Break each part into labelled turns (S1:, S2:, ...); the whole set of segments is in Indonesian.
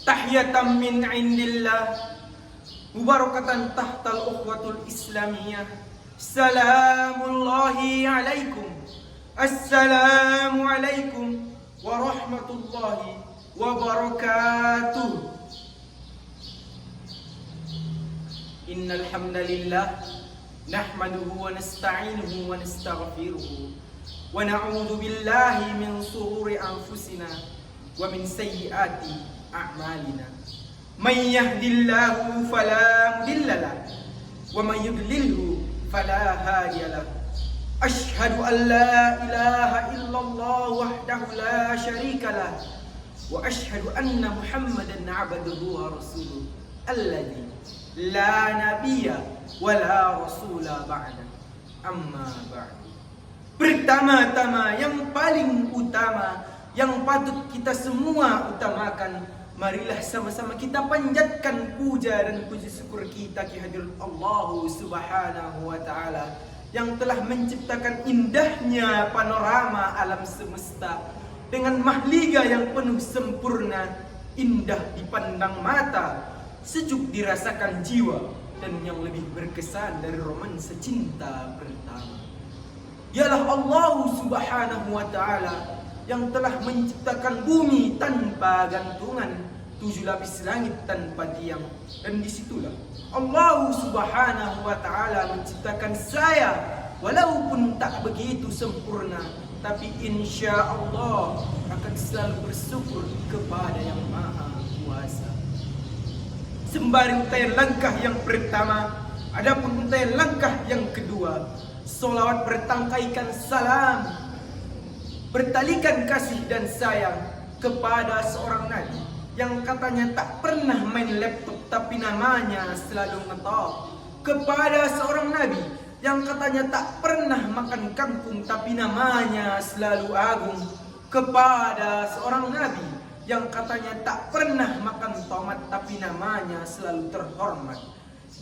S1: tahiyatan min indillah mubarakatan tahtal ukhwatul islamiyah. Salamullahi alaikum. Assalamualaikum warahmatullahi wabarakatuh. Innal hamdalillah nahmaduhu wa nasta'inuhu wa nastaghfiruhu wa na'udzu billahi min shururi anfusina wa min sayyiati a'malina. May yahdihillahu fala mudilla lahu wa may yudlilhu fala hadiya lahu. Asyhadu an la ilaha illallah wahdahu la syarika lah wa asyhadu anna Muhammadan 'abduhu wa rasuluh alladzi la nabiyya wa la rasula ba'da. Amma ba'du. Pertama-tama, yang paling utama, yang patut kita semua utamakan, marilah sama-sama kita panjatkan puja dan puji syukur kita kehadirat Allah Subhanahu wa taala yang telah menciptakan indahnya panorama alam semesta dengan mahliga yang penuh sempurna, indah dipandang mata, sejuk dirasakan jiwa, dan yang lebih berkesan dari romansa cinta pertama. Dialah Allah Subhanahu wa taala yang telah menciptakan bumi tanpa gantungan, 7 lapis langit tanpa tiang, dan disitulah Allah Subhanahu wa taala menciptakan saya, walaupun tak begitu sempurna, tapi insya Allah akan selalu bersyukur kepada yang Maha Kuasa. Sembari untayan langkah yang pertama, adapun untayan langkah yang kedua, solawat bertangkaikan salam, bertalikan kasih dan sayang kepada seorang nabi yang katanya tak pernah main laptop tapi namanya selalu ngetop, kepada seorang nabi yang katanya tak pernah makan kangkung tapi namanya selalu agung, kepada seorang nabi yang katanya tak pernah makan tomat tapi namanya selalu terhormat.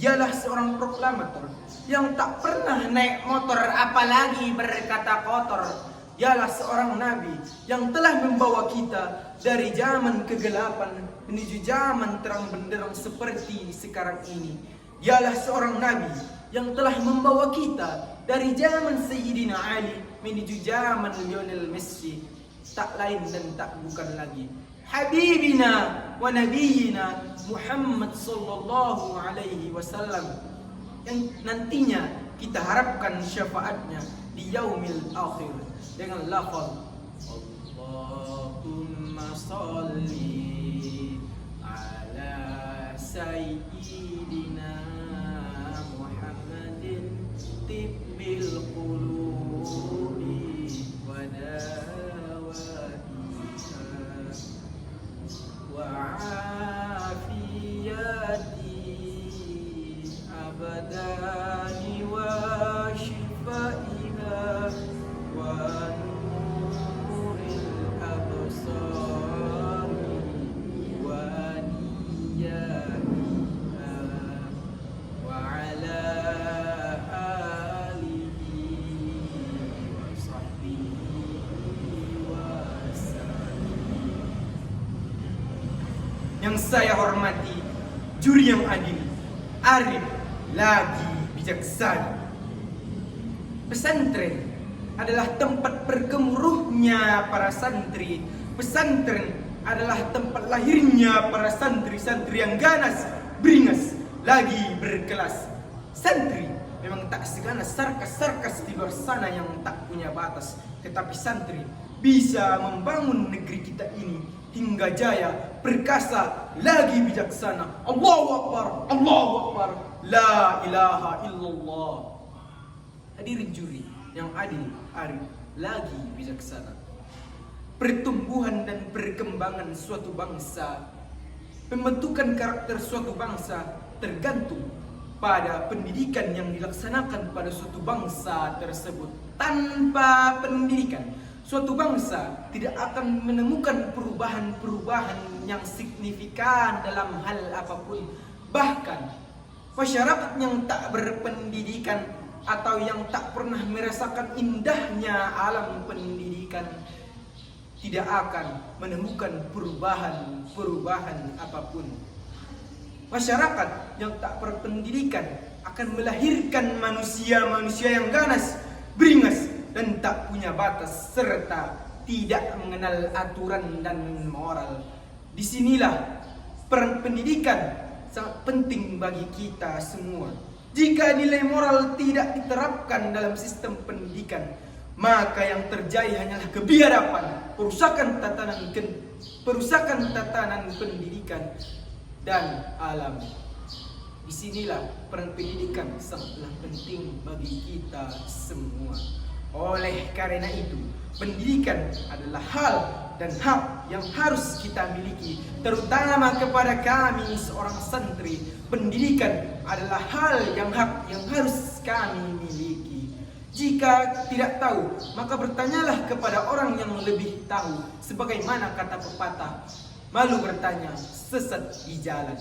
S1: Dialah seorang proklamator yang tak pernah naik motor apalagi berkata kotor. Dialah seorang nabi yang telah membawa kita dari zaman kegelapan menuju zaman terang benderang seperti sekarang ini. Dialah seorang nabi yang telah membawa kita dari zaman Sayyidina Ali menuju zaman Lionel Messi. Tak lain dan tak bukan lagi Habibina wa Nabiyina Muhammad sallallahu alaihi wasallam, yang nantinya kita harapkan syafaatnya di yaumil akhir dengan lafaz Allahumma sholli ala sayyidina Muhammadin tibbil qulubi wa wa'afiyati abadani wa shifaiha wa nuril absari wa niyatiha wa ala alihi wa sahbihi wa sallam. Yang saya hormati juri yang adil, arif, lagi bijaksana. Pesantren adalah tempat bergemuruhnya para santri. Pesantren adalah tempat lahirnya para santri-santri yang ganas, beringas, lagi berkelas. Santri memang tak seganas sarkas-sarkas di luar sana yang tak punya batas, tetapi santri bisa membangun negeri kita ini hingga jaya, perkasa, lagi bijaksana. Allahu Akbar, Allahu Akbar, la ilaha illallah. Hadirin juri yang adil, arif, lagi bijaksana. Pertumbuhan dan perkembangan suatu bangsa, pembentukan karakter suatu bangsa tergantung pada pendidikan yang dilaksanakan pada suatu bangsa tersebut. Tanpa pendidikan, suatu bangsa tidak akan menemukan perubahan-perubahan yang signifikan dalam hal apapun. Bahkan masyarakat yang tak berpendidikan atau yang tak pernah merasakan indahnya alam pendidikan tidak akan menemukan perubahan apapun. Masyarakat yang tak berpendidikan akan melahirkan manusia-manusia yang ganas, beringas, dan tak punya batas serta tidak mengenal aturan dan moral. Disinilah peran pendidikan sangat penting bagi kita semua. Jika nilai moral tidak diterapkan dalam sistem pendidikan, maka yang terjadi hanyalah kebiadaban, perusakan tatanan pendidikan dan alam. Disinilah peran pendidikan sangatlah penting bagi kita semua. Oleh karena itu, pendidikan adalah hal dan hak yang harus kita miliki, terutama kepada kami seorang santri. Pendidikan adalah hal yang harus kami miliki. Jika tidak tahu, maka bertanyalah kepada orang yang lebih tahu. Sebagaimana kata pepatah, malu bertanya, sesat di jalan.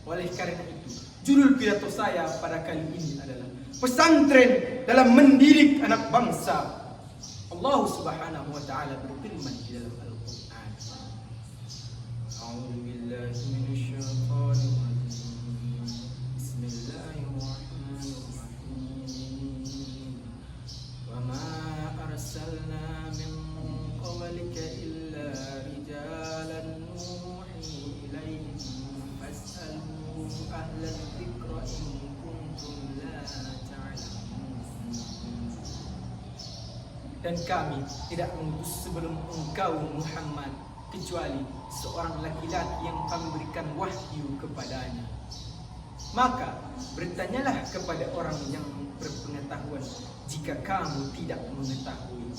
S1: Oleh karena itu, judul pidato saya pada kali ini adalah pesantren dalam mendidik anak bangsa. Allah Subhanahu wa taala berfirman di dalam Al-Qur'an. A'udzu billahi minasyaitonir rajim. Bismillahirrahmanirrahim. Wa ma arsalna min qablika illa rijalan nuhi ilaihim fas'alu ahla dzikra in kuntum la ta'lamun. Dan kami tidak mengutus sebelum engkau Muhammad kecuali seorang laki-laki yang kami berikan wahyu kepadanya. Maka bertanyalah kepada orang yang berpengetahuan jika kamu tidak mengetahui.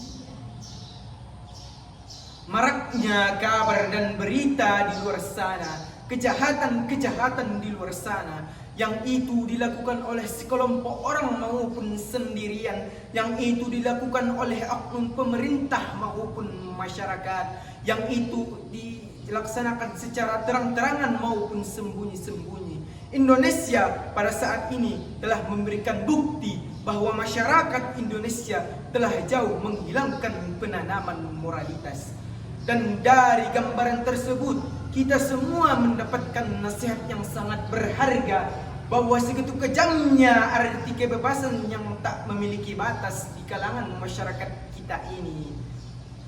S1: Maraknya kabar dan berita di luar sana, kejahatan-kejahatan di luar sana, yang itu dilakukan oleh sekelompok orang maupun sendirian, yang itu dilakukan oleh oknum pemerintah maupun masyarakat, yang itu dilaksanakan secara terang-terangan maupun sembunyi-sembunyi. Indonesia pada saat ini telah memberikan bukti bahwa masyarakat Indonesia telah jauh menghilangkan penanaman moralitas. Dan dari gambaran tersebut, kita semua mendapatkan nasihat yang sangat berharga bahwa segitu kejamnya arti kebebasan yang tak memiliki batas di kalangan masyarakat kita ini.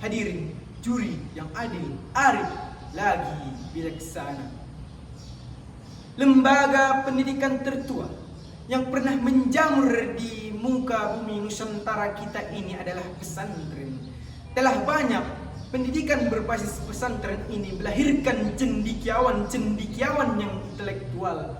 S1: Hadirin juri yang adil, arif, lagi bijaksana. Lembaga pendidikan tertua yang pernah menjamur di muka bumi Nusantara kita ini adalah pesantren. Telah banyak pendidikan berbasis pesantren ini melahirkan cendikiawan yang intelektual,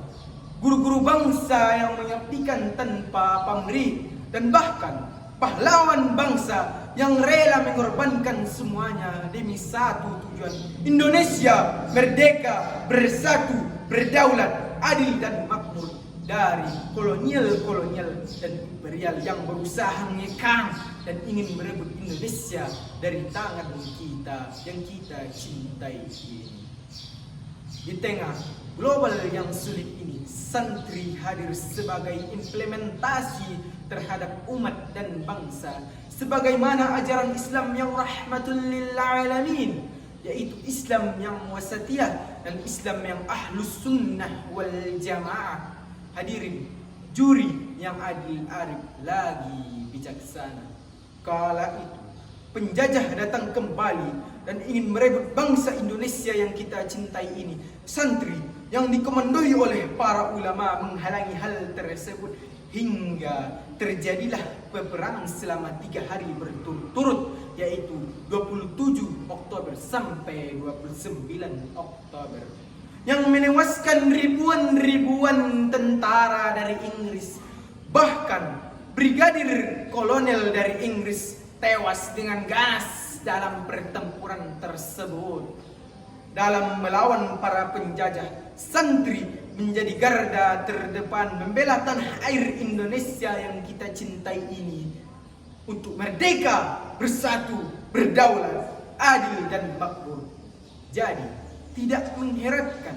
S1: guru-guru bangsa yang mengabdikan tanpa pamrih, dan bahkan pahlawan bangsa yang rela mengorbankan semuanya demi satu tujuan: Indonesia merdeka, bersatu, berdaulat, adil dan makmur dari kolonial dan imperial yang berusaha mengekang dan ingin merebut Indonesia dari tangan kita yang kita cintai ini. Di tengah global yang sulit ini, santri hadir sebagai implementasi terhadap umat dan bangsa, sebagaimana ajaran Islam yang rahmatul lil alamin, yaitu Islam yang wasatiyah dan Islam yang ahlus sunnah wal jamaah. Hadirin juri yang adil, arif, lagi bijaksana. Kala itu penjajah datang kembali dan ingin merebut bangsa Indonesia yang kita cintai ini. Santri yang dikomandoi oleh para ulama menghalangi hal tersebut, hingga terjadilah peperangan selama 3 hari berturut-turut, yaitu 27 Oktober sampai 29 Oktober, yang menewaskan ribuan tentara dari Inggris. Bahkan brigadir kolonel dari Inggris tewas dengan ganas dalam pertempuran tersebut. Dalam melawan para penjajah, santri menjadi garda terdepan membela tanah air Indonesia yang kita cintai ini untuk merdeka, bersatu, berdaulat, adil dan makmur. Jadi tidak mengherankan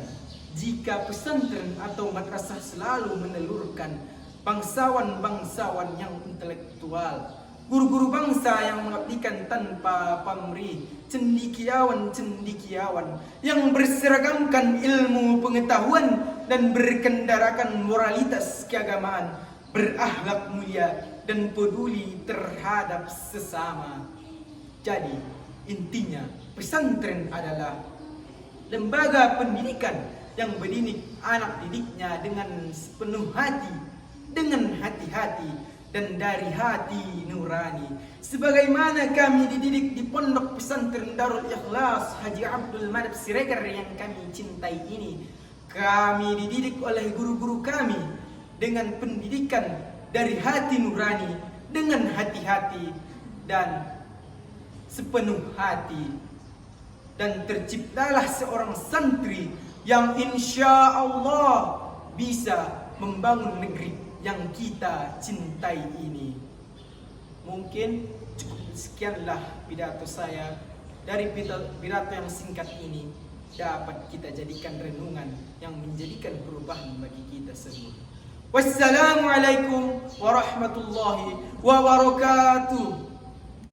S1: jika pesantren atau madrasah selalu menelurkan bangsawan yang intelektual, guru-guru bangsa yang mengabdikan tanpa pamrih, cendikiawan-cendikiawan yang berseragamkan ilmu pengetahuan dan berkendarakan moralitas keagamaan, berakhlak mulia dan peduli terhadap sesama. Jadi, intinya pesantren adalah lembaga pendidikan yang mendidik anak didiknya dengan sepenuh hati, dengan hati-hati, dan dari hati nurani. Sebagaimana kami dididik di Pondok Pesantren Darul Ikhlas Haji Abdul Madab Siregar yang kami cintai ini. Kami dididik oleh guru-guru kami dengan pendidikan dari hati nurani, dengan hati-hati dan sepenuh hati. Dan terciptalah seorang santri yang insya Allah bisa membangun negeri yang kita cintai ini. Mungkin cukup sekianlah pidato saya. Dari pidato yang singkat ini dapat kita jadikan renungan yang menjadikan perubahan bagi kita semua. Wassalamualaikum warahmatullahi wabarakatuh.